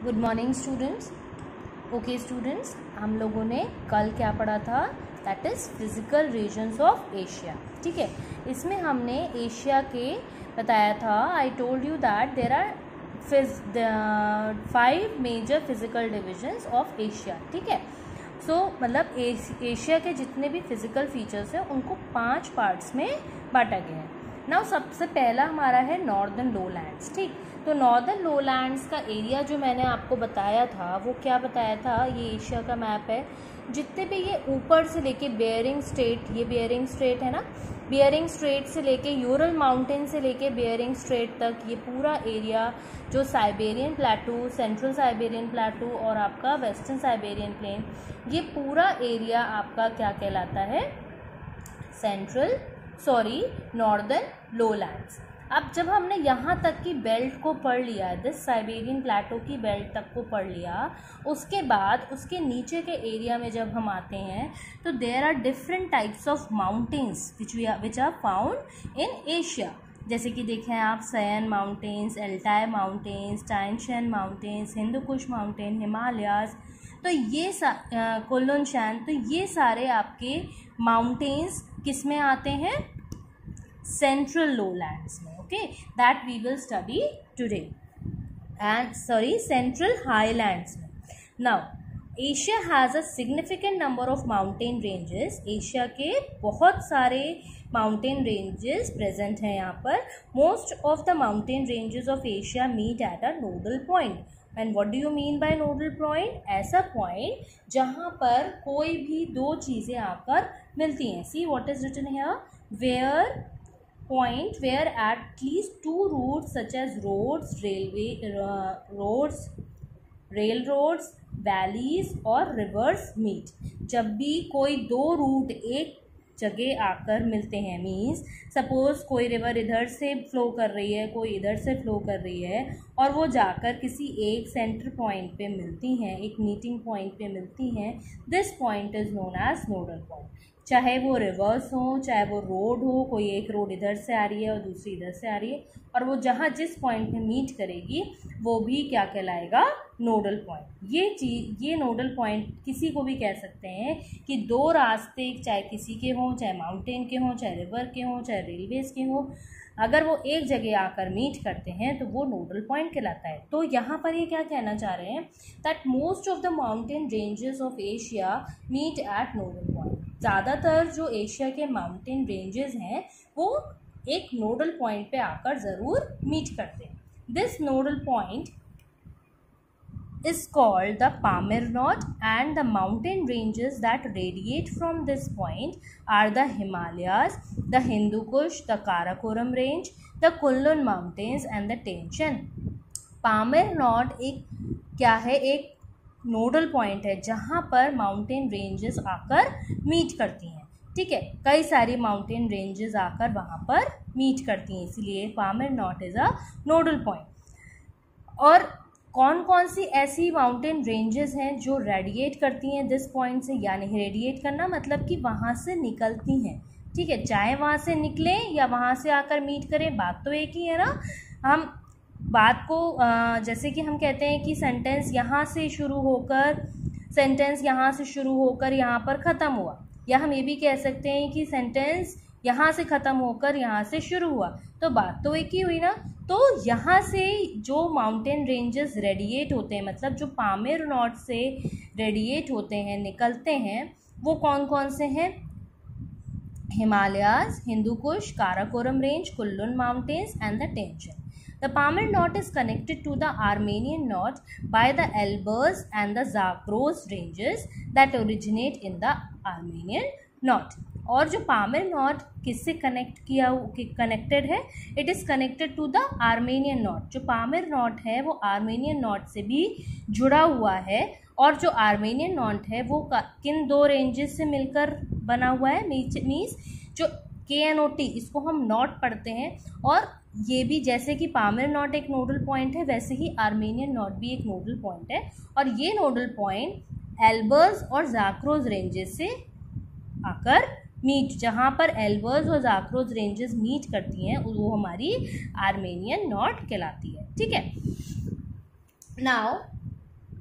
Good morning students. Okay students, हम लोगों ने कल क्या पढ़ा था? That is physical regions of Asia. ठीक है, इसमें हमने एशिया के बताया था। I told you that there are 5 major physical divisions of Asia. ठीक है, मतलब एशिया के जितने भी फिजिकल फीचर्स हैं उनको 5 पार्ट्स में बांटा गया है। नाउ सबसे पहला हमारा है नॉर्दर्न लोलैंड्स। ठीक, तो नॉर्दर्न लोलैंड्स का एरिया जो मैंने आपको बताया था वो क्या बताया था? ये एशिया का मैप है। जितने भी ये ऊपर से लेके बेयरिंग स्ट्रेट, ये बेयरिंग स्ट्रेट है ना, बेयरिंग स्ट्रेट से लेके यूरल माउंटेन से लेके बेयरिंग स्ट्रेट तक ये पूरा एरिया जो साइबेरियन प्लेटू, सेंट्रल साइबेरियन प्लेटू और आपका वेस्टर्न साइबेरियन प्लेन, ये पूरा एरिया आपका क्या कहलाता है? नॉर्दर्न लोलैंड्स। अब जब हमने यहाँ तक की बेल्ट को पढ़ लिया, दिस साइबेरियन प्लेटो की बेल्ट तक को पढ़ लिया, उसके बाद उसके नीचे के एरिया में जब हम आते हैं तो there are different types of mountains which are found in Asia. जैसे कि देखें आप, Sayan mountains, Altai mountains, Tian Shan mountains, Hindu Kush mountain, Himalayas, तो ये कुल्लुन, तो ये सारे आपके माउंटेन्स किस में आते हैं? सेंट्रल लोलैंड्स में। Okay, that we will study today, central highlands में। Now Asia has a significant number of mountain ranges. Asia के बहुत सारे माउंटेन रेंजेस प्रेजेंट हैं यहाँ पर। Most of the mountain ranges of Asia meet at a nodal point. And what do you mean by nodal point? ऐसा point जहाँ पर कोई भी दो चीज़ें आकर मिलती हैं। See what is written here, point where at least 2 routes such as railroads, valleys और rivers meet। जब भी कोई दो रूट एक जगह आकर मिलते हैं, मीन्स सपोज कोई रिवर इधर से फ्लो कर रही है, कोई इधर से फ्लो कर रही है, और वो जाकर किसी एक सेंटर पॉइंट पे मिलती हैं, एक मीटिंग पॉइंट पे मिलती हैं, this point is known as nodal point. चाहे वो रिवर्स हो, चाहे वो रोड हो, कोई एक रोड इधर से आ रही है और दूसरी इधर से आ रही है, और वो जहाँ जिस पॉइंट पे मीट करेगी वो भी क्या कहलाएगा? Nodal point. ये नोडल पॉइंट किसी को भी कह सकते हैं कि दो रास्ते, चाहे किसी के हों, चाहे माउंटेन के हों, चाहे रिवर के हों, चाहे रेलवेज के हों, अगर वो एक जगह आकर मीट करते हैं तो वो नोडल पॉइंट कहलाता है। तो यहाँ पर ये क्या कहना चाह रहे हैं? That most of the mountain ranges of Asia meet at nodal point. ज़्यादातर जो एशिया के माउंटेन रेंजेस हैं वो एक नोडल पॉइंट पे आकर ज़रूर मीट करते हैं। This nodal point is called the Pamir Knot, and the mountain ranges that radiate from this point are the Himalayas, the Hindu Kush, the Karakoram range, the Kullu mountains and the Tian Shan। Pamir Knot एक क्या है? एक nodal point है जहाँ पर mountain ranges आकर meet करती हैं। ठीक है, कई सारी माउंटेन रेंजेस आकर वहाँ पर मीट करती हैं, इसलिए Pamir not is a nodal point. और कौन कौन सी ऐसी माउंटेन रेंजेस हैं जो रेडिएट करती हैं दिस पॉइंट से? यानी रेडिएट करना मतलब कि वहाँ से निकलती हैं। ठीक है, चाहे वहाँ से निकलें या वहाँ से आकर मीट करें, बात तो एक ही है ना। हम बात को जैसे कि हम कहते हैं कि सेंटेंस यहाँ से शुरू होकर यहाँ पर ख़त्म हुआ, या हम ये भी कह सकते हैं कि सेंटेंस यहाँ से ख़त्म होकर यहाँ से शुरू हुआ, तो बात तो एक ही हुई ना। तो यहाँ से जो माउंटेन रेंजेस रेडिएट होते हैं, मतलब जो पामिर नॉट से रेडिएट होते हैं, निकलते हैं, वो कौन कौन से हैं? Himalayas, Hindu Kush, Karakoram range, Kunlun mountains and the Tian Shan. The Pamir Knot is connected to the Armenian Knot by the Elburz and the Zagros ranges that originate in the Armenian Knot। और जो पामिर नॉट किससे connected है? It is connected to the Armenian knot. जो Pamir knot है वो Armenian not से भी जुड़ा हुआ है, और जो आर्मेनियन नॉट है वो किन दो रेंजेस से मिलकर बना हुआ है? मीन्स जो KNOT, इसको हम नॉट पढ़ते हैं, और ये भी जैसे कि पामिर नॉट एक नोडल पॉइंट है, वैसे ही आर्मेनियन नॉट भी एक नोडल पॉइंट है, और ये नोडल पॉइंट एल्बर्स और ज़ाक्रोज रेंजेस से आकर मीट, जहाँ पर एल्बर्स और ज़ाक्रोज रेंजेस मीट करती हैं वो हमारी आर्मेनियन नॉट कहलाती है। ठीक है, नाउ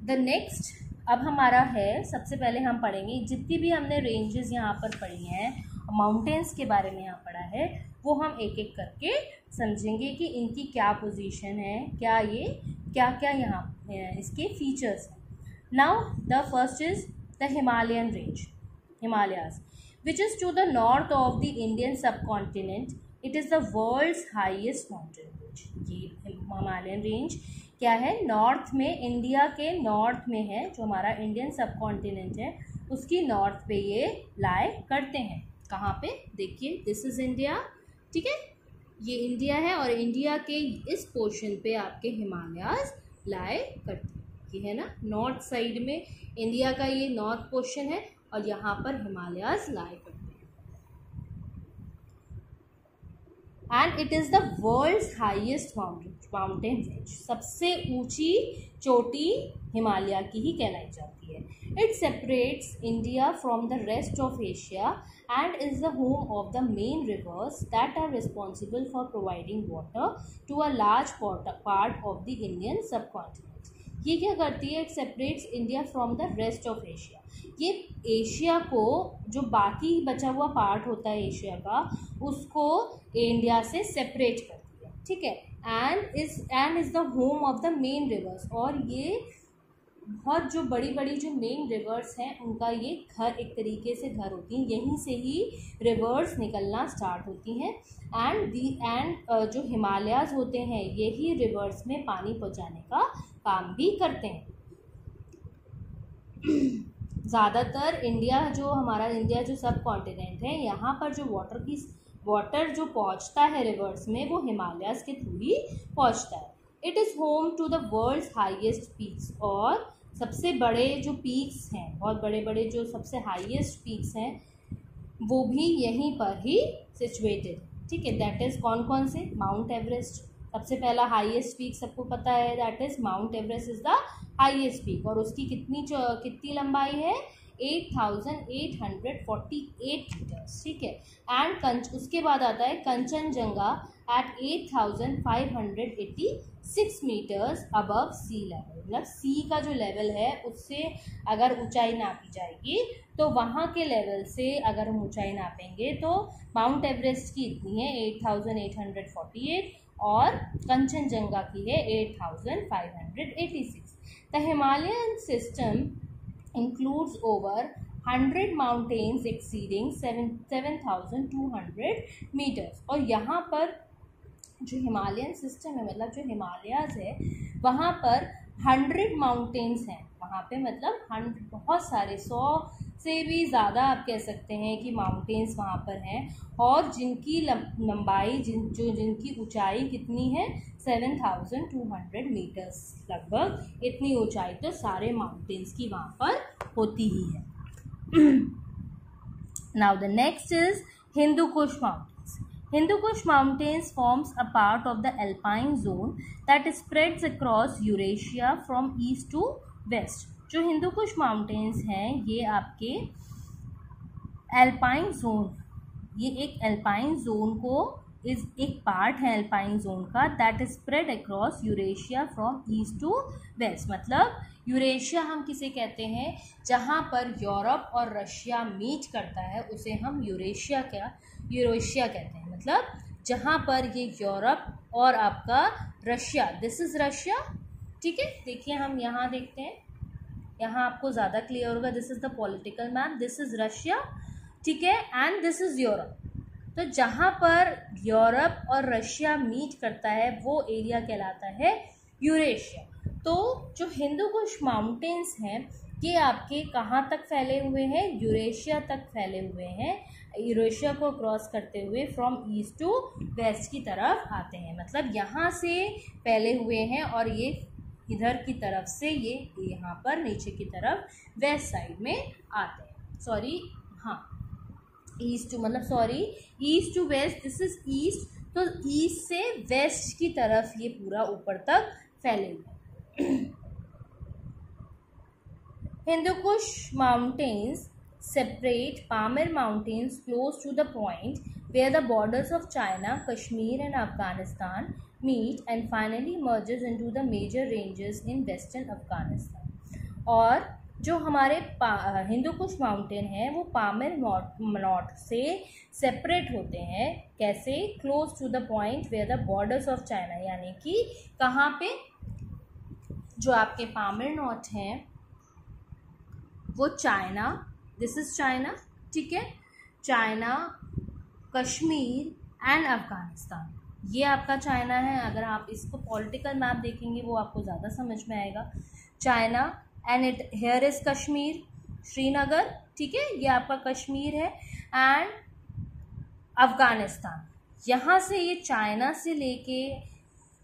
द नेक्स्ट अब हमारा है, सबसे पहले हम पढ़ेंगे जितनी भी हमने रेंजेस यहाँ पर पढ़ी हैं, माउंटेन्स के बारे में यहाँ पढ़ा है, वो हम एक एक करके समझेंगे कि इनकी क्या पोजीशन है, क्या ये क्या क्या यहाँ इसके फीचर्स हैं. Now the first is the Himalayan range, Himalayas, which is to the north of the Indian subcontinent. It is the world's highest mountain range. ये हिमालयन रेंज क्या है, नॉर्थ में, इंडिया के नॉर्थ में है, जो हमारा इंडियन सबकॉन्टिनेंट है उसकी नॉर्थ पे ये लाई करते हैं. कहाँ पे, देखिए दिस इज़ इंडिया, ठीक है, ये इंडिया है और इंडिया के इस पोर्शन पे आपके हिमालयाज लाई करते हैं. ये है ना नॉर्थ साइड में इंडिया का ये नॉर्थ पोर्शन है और यहाँ पर हिमालयाज लाई करते हैं. And it is the world's highest mountain range, सबसे ऊंची चोटी हिमालय की ही कहलाई जाती है. It separates India from the rest of Asia and is the home of the main rivers that are responsible for providing water to a large part of the Indian subcontinent. ये क्या करती है, it separates India from the rest of Asia. ये Asia को, जो बाकी बचा हुआ पार्ट होता है एशिया का, उसको इंडिया से सेपरेट करती है, ठीक है. And is the home of the main reverse, और ये बहुत जो बड़ी बड़ी जो मेन रिवर्स हैं उनका ये घर, एक तरीके से घर होती हैं, यहीं से ही रिवर्स निकलना स्टार्ट होती हैं. एंड जो हिमालयाज होते हैं यही रिवर्स में पानी पहुंचाने का काम भी करते हैं. ज़्यादातर इंडिया जो सब कॉन्टिनेंट है, यहाँ पर जो वाटर जो पहुँचता है रिवर्स में, वो हिमालयाज के थ्रू ही पहुँचता है. It is home to the world's highest peaks, और सबसे बड़े जो पीक्स हैं, बहुत बड़े बड़े जो सबसे हाईएस्ट पीक्स हैं, वो भी यहीं पर ही सिचुएटेड, ठीक है. दैट इज़ कौन कौन से, माउंट एवरेस्ट सबसे पहला हाईएस्ट पीक सबको पता है, that is mount Everest is the highest peak, और उसकी कितनी लंबाई है, 8,848 मीटर्स, ठीक है. एंड उसके बाद आता है Kanchenjunga eight 8,586 metres above sea level. मतलब सी का जो लेवल है उससे अगर ऊंचाई नापी जाएगी तो वहाँ के लेवल से अगर हम ऊंचाई नापेंगे तो माउंट एवरेस्ट की इतनी है 8,848 और कंचनजंगा की है 8,586. The Himalayan system includes over 100 mountains exceeding 7,200 meters. और यहाँ पर जो हिमालयन सिस्टम है, मतलब जो हिमालयाज है, वहाँ पर 100 माउंटेन्स हैं. वहाँ पे मतलब 100, बहुत सारे 100 से भी ज़्यादा आप कह सकते हैं कि माउंटेन्स वहाँ पर हैं, और जिनकी लंबाई जिनकी ऊंचाई कितनी है, 7,200 मीटर्स, लगभग इतनी ऊंचाई तो सारे माउंटेन्स की वहाँ पर होती ही है. Now the next is Hindu Kush mountains. Hindu Kush Mountains forms a part of the alpine zone that spreads across Eurasia from east to west. जो हिंदू कुश माउंटेन्स हैं ये आपके एल्पाइन जोन, ये एक एल्पाइन जोन को एक पार्ट है एल्पाइन जोन का, that spread across Eurasia from east to west. मतलब यूरेशिया हम किसे कहते हैं, जहाँ पर यूरोप और रशिया मीट करता है उसे हम यूरेशिया कहते हैं. मतलब जहाँ पर ये यूरोप और आपका रशिया, दिस इज़ रशिया, ठीक है. देखिए हम यहाँ देखते हैं, यहाँ आपको ज़्यादा क्लियर होगा. This is the political map, this is Russia, ठीक है, एंड दिस इज़ यूरोप. तो जहाँ पर यूरोप और रशिया मीट करता है वो एरिया कहलाता है यूरेशिया. तो जो हिंदू कुश माउंटेन्स हैं ये आपके कहाँ तक फैले हुए हैं, यूरेशिया तक फैले हुए हैं. यूरेशिया को क्रॉस करते हुए फ्रॉम ईस्ट टू वेस्ट की तरफ आते हैं. मतलब यहाँ से फैले हुए हैं और ये इधर की तरफ से ये यहाँ पर नीचे की तरफ वेस्ट साइड में आते हैं. East to west, this is east. तो ईस्ट से वेस्ट की तरफ ये पूरा ऊपर तक फैले हुए. Hindu Kush mountains separate Pamir Mountains close to the point where the borders of China, Kashmir and Afghanistan meet and finally merges into the major ranges in western Afghanistan. और जो हमारे हिंदू कुश माउंटेन है वो पामिर नॉट से सेपरेट होते हैं। कैसे? Close to the point where the borders of China, यानी कि कहाँ पे? जो आपके पामिर नॉट हैं वो चाइना, दिस इज चाइना, ठीक है, चाइना, कश्मीर एंड अफगानिस्तान, ये आपका चाइना है। अगर आप इसको पॉलिटिकल मैप देखेंगे वो आपको ज़्यादा समझ में आएगा। China and it here is Kashmir, Srinagar, ठीक है, ये आपका कश्मीर है। एंड अफगानिस्तान, यहाँ से ये चाइना से लेके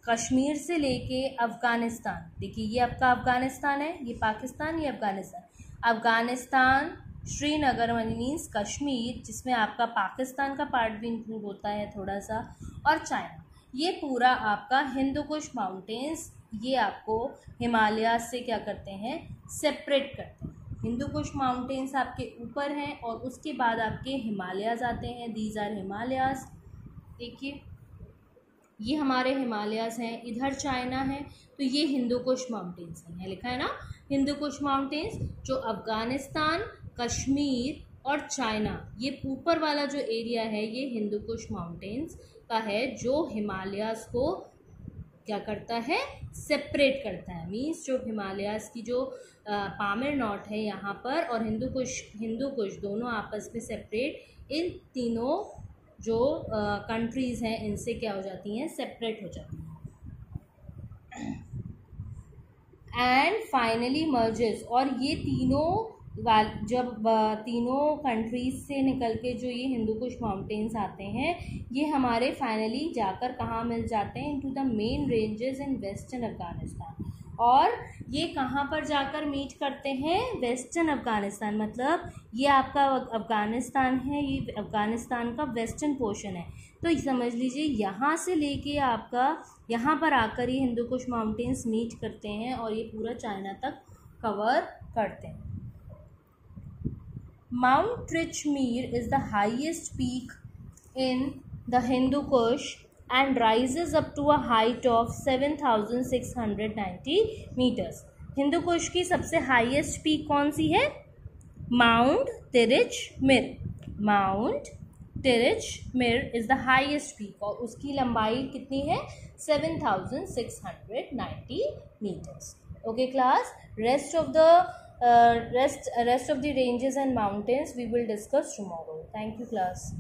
कश्मीर से लेके अफगानिस्तान, देखिए ये आपका अफगानिस्तान है, ये पाकिस्तान, ये अफगानिस्तान। अफगानिस्तान, श्रीनगर मीन्स कश्मीर, जिसमें आपका पाकिस्तान का पार्ट भी इंक्लूड होता है थोड़ा सा, और चाइना, ये पूरा आपका हिंदू कुश माउंटेन्स, ये आपको हिमालय से क्या करते हैं? सेपरेट करते हैं। हिंदू कुश माउंटेन्स आपके ऊपर हैं और उसके बाद आपके हिमालयाज़ आते हैं, दीज आर हिमालयाज़। देखिए ये हमारे हिमालयाज़ हैं, इधर चाइना है, तो ये हिंदू कुश माउंटेन्स हैं, लिखा है ना हिंदू कुश माउंटेन्स। जो अफगानिस्तान, कश्मीर और चाइना, ये ऊपर वाला जो एरिया है ये हिंदू कुश माउंटेन्स का है, जो हिमालयाज़ को क्या करता है? सेपरेट करता है। मीन्स जो हिमालयाज़ की जो पामिर नॉट है यहाँ पर और हिंदू कुश दोनों आपस में सेपरेट, इन तीनों जो कंट्रीज़ हैं इनसे क्या हो जाती हैं? सेपरेट हो जाती हैं। एंड फाइनली मर्जेस, और ये तीनों जब तीनों कंट्रीज से निकल के जो ये हिंदू कुश माउंटेन्स आते हैं, ये हमारे फाइनली जाकर कहाँ मिल जाते हैं? Into the main ranges in western Afghanistan. और ये कहाँ पर जाकर मीट करते हैं? वेस्टर्न अफगानिस्तान, मतलब ये आपका अफगानिस्तान है, ये अफगानिस्तान का वेस्टर्न पोर्शन है। तो समझ लीजिए यहाँ से लेके आपका यहाँ पर आकर ये हिंदू कुश माउंटेन्स मीट करते हैं और ये पूरा चाइना तक कवर करते हैं। Mount Trichmere is the highest peak in the Hindu Kush and rises up to a height of 7,690 meters. Hindu Kush की सबसे हाईएस्ट पीक कौन सी है? Mount Tirich Mir. Mount Tirich Mir is the highest peak और उसकी लंबाई कितनी है? 7,690 meters. Okay class, rest of the ranges and mountains we will discuss tomorrow. Thank you class.